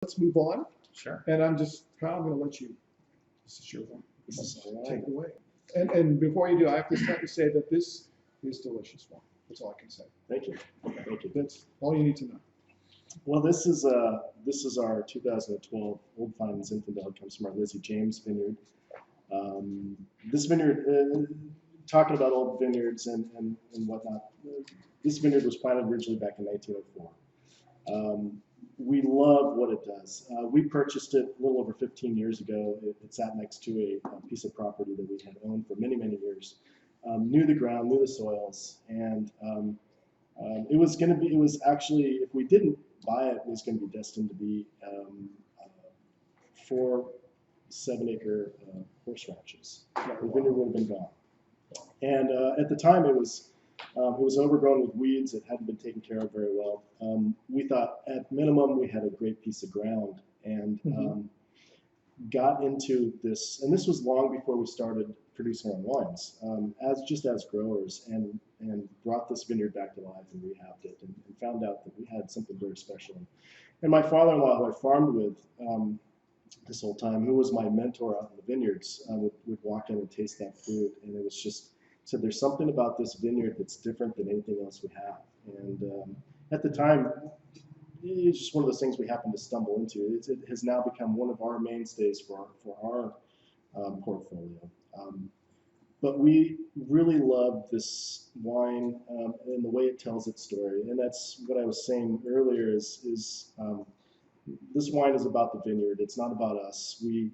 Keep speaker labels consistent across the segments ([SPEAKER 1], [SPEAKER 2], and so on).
[SPEAKER 1] let's move on.
[SPEAKER 2] Sure.
[SPEAKER 1] And I'm going to let you, this is your one.
[SPEAKER 2] This is all
[SPEAKER 1] Take
[SPEAKER 2] right.
[SPEAKER 1] it away. And before you do, I have to say that this is delicious one. That's all I can say.
[SPEAKER 2] Thank you. Thank you.
[SPEAKER 1] That's all you need to know.
[SPEAKER 2] Well, this is our 2012 Old Vine Zinfandel. It comes from our Lizzy James vineyard. This vineyard, talking about old vineyards and whatnot, this vineyard was planted originally back in 1904. We love what it does. We purchased it a little over 15 years ago. It sat next to a piece of property that we had owned for many, many years. Knew the ground, knew the soils, and it was actually, if we didn't buy it, it was going to be destined to be 4 7-acre horse ranches. The vineyard would have been gone. And at the time, it was overgrown with weeds. It hadn't been taken care of very well. We thought, at minimum, we had a great piece of ground, and got into this. And this was long before we started producing our own wines, as growers, and brought this vineyard back to life and rehabbed it, and found out that we had something very special. And my father-in-law, who I farmed with this whole time, who was my mentor out in the vineyards, would walk in and taste that fruit, and it was just said, there's something about this vineyard that's different than anything else we have. And at the time, it's just one of those things we happened to stumble into. It has now become one of our mainstays for our portfolio. But we really love this wine and the way it tells its story. And that's what I was saying earlier is this wine is about the vineyard. It's not about us. We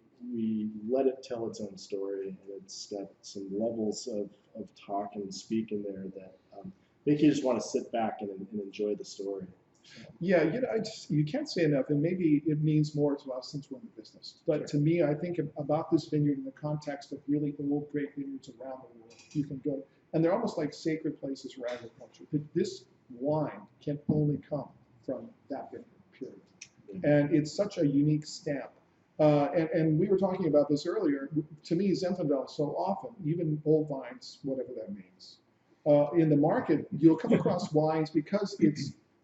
[SPEAKER 2] let it tell its own story, and it's got some levels of talk and speak in there that make you just want to sit back and enjoy the story.
[SPEAKER 1] Yeah, you can't say enough, and maybe it means more to us since we're in the business. But
[SPEAKER 2] Sure.
[SPEAKER 1] To me, I think about this vineyard in the context of really old great vineyards around the world. You can go, and they're almost like sacred places for agriculture. This wine can only come from that vineyard, period. And it's such a unique stamp. And we were talking about this earlier. To me, Zinfandel, so often, even old vines, whatever that means, in the market, you'll come across wines because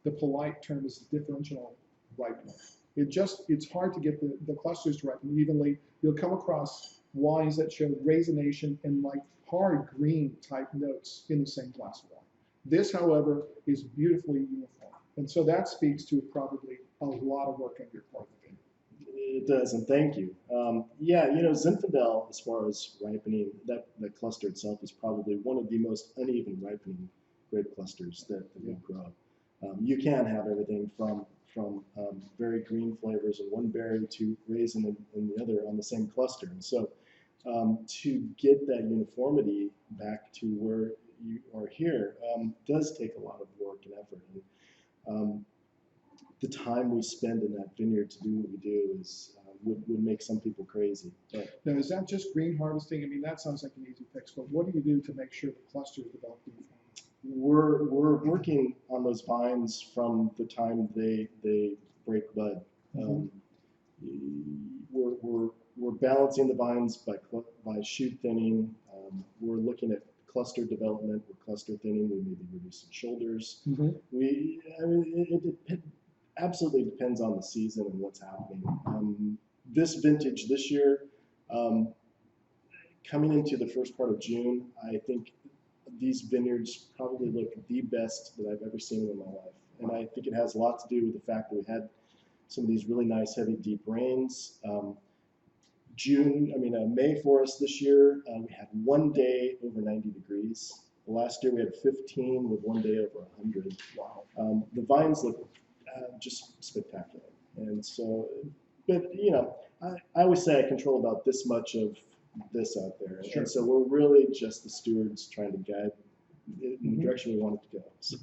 [SPEAKER 1] the polite term is differential ripening. It's hard to get the clusters to ripen evenly. You'll come across wines that show raisination and like hard green type notes in the same glass of wine. This, however, is beautifully uniform. And so that speaks to probably a lot of work on your part.
[SPEAKER 2] It does, and thank you. Yeah, Zinfandel, as far as ripening, that cluster itself is probably one of the most uneven ripening grape clusters that we grow. You can have everything from very green flavors in one berry to raisin in the other on the same cluster. And so to get that uniformity back to where you are here does take a lot of work and effort. And the time we spend in that vineyard to do what we do is would make some people crazy. But
[SPEAKER 1] now, is that just green harvesting? I mean, that sounds like an easy fix, but what do you do to make sure the clusters develop uniformly?
[SPEAKER 2] We're working on those vines from the time they break bud. We're balancing the vines by shoot thinning. We're looking at cluster development. We're cluster thinning. We may be reducing shoulders. It absolutely depends on the season and what's happening. This vintage this year, coming into the first part of June, I think these vineyards probably look the best that I've ever seen in my life. And I think it has a lot to do with the fact that we had some of these really nice, heavy, deep rains. May for us this year, we had one day over 90 degrees. Last year we had 15 with one day over 100. Wow. The vines look just spectacular. And so, but I always say I control about this much of this out there.
[SPEAKER 1] Sure.
[SPEAKER 2] And so we're really just the stewards trying to guide it in the direction we want it to go. So.